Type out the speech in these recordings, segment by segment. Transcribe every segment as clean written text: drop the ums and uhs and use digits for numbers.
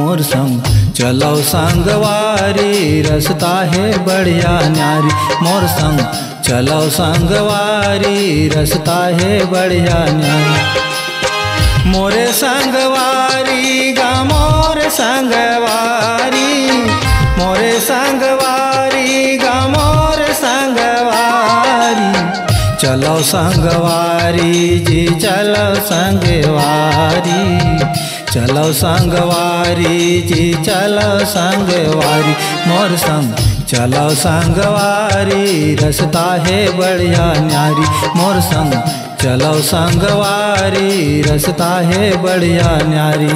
मोर संग चलो संगवारी, रसता है बढ़िया न्यारी। मोर संग चलो संगवारी, रसता है बढ़िया न्यारी। मोरे संगवारी गा मोर संगवारी, मोरे संगवारी गा मोर संगवारी। चलो संगवारी जी चलो संगवारी, चलो संगवारी जी चलो संगवारी। मोर संग चलो संगवारी, रसता है बढ़िया न्यारी। मोर संग चलो संगवारी, रसता है बढ़िया न्यारी।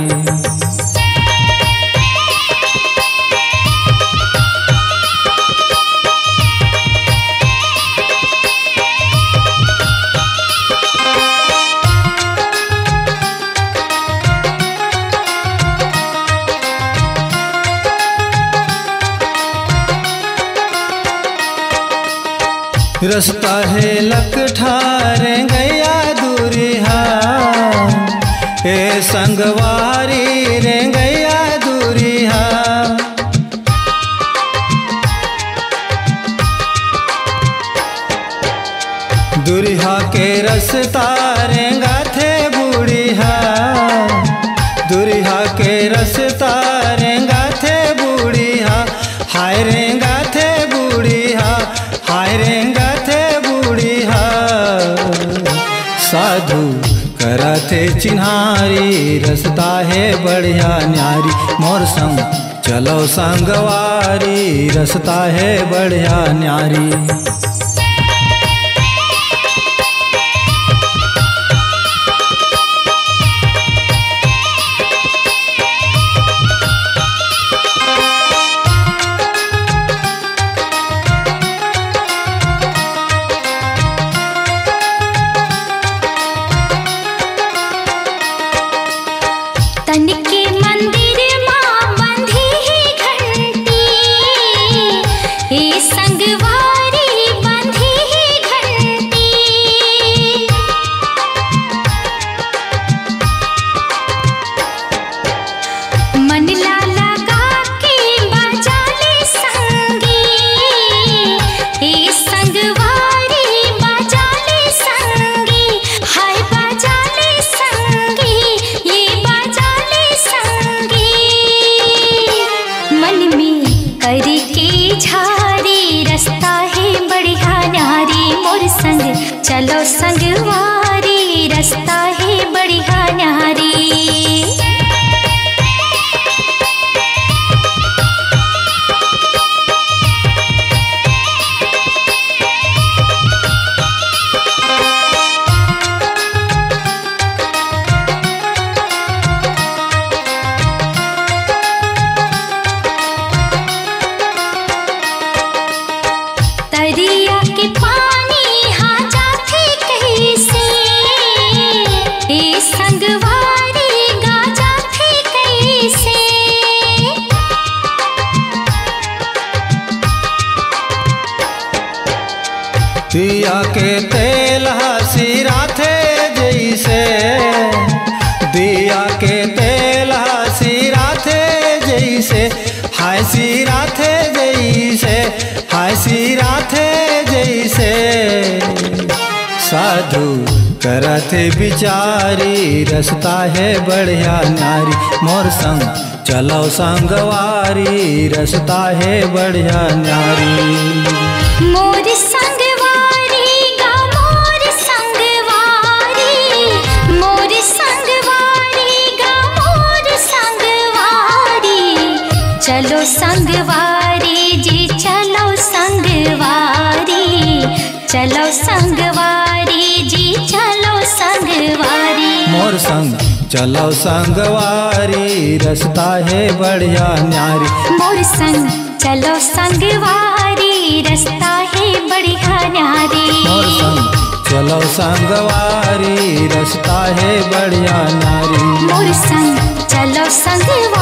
रसता है लकठार गया दूरिहा, ए संगवारी रे गया दूरिहा। दूरिहा के रसता रेंगा थे बूढ़िया, दूरिहा के रसता रेंगा थे बूढ़िया। हाय रेंगा थे बूढ़िया, हाय रेंगा साधु करते चिन्हारी, रसता है बढ़िया न्यारी। मोर संग चलो संगवारी, रसता है बढ़िया न्यारी। तन के मंदिर मां बंधी है घंटी, ए संगवारी बंधी है घंटी। मन लाला गा के बाजाले संगी, ए संगवारी बाजाले संगी। हाय बाजाले संगी, ये मन में करी के झारी, रसता है बढ़िया न्यारी। मोर संग चलो संगवारी, रसता है बढ़िया न्यारी। दरिया के पानी हाँ जाते कैसे, ए संगवारी गा जाते कैसे। दिया के तेल सिरा थे जैसे, दिया के तेल सिरा थे जैसे। हाय सिरा थे जैसे, हाय सिरा थे जैसे। साधु करते बिचारी, रसता है बढ़िया न्यारी। मोर संग चलो संगवारी, रसता है बढ़िया न्यारी। मोर संगवारी गा मोर संगवारी, मोर संगवारी गा मोर संगवारी। चलो संगवारी जी चलो संगवारी, चलो संगवारी जी चलो संगवारी। मोर संग चलो संगवारी, रसता है बढ़िया न्यारी। मोर संग चलो संगवारी, रसता है बढ़िया न्यारी। मोर संग चलो संगवारी, रसता है बढ़िया न्यारी। मोर संग चलो संगवारी।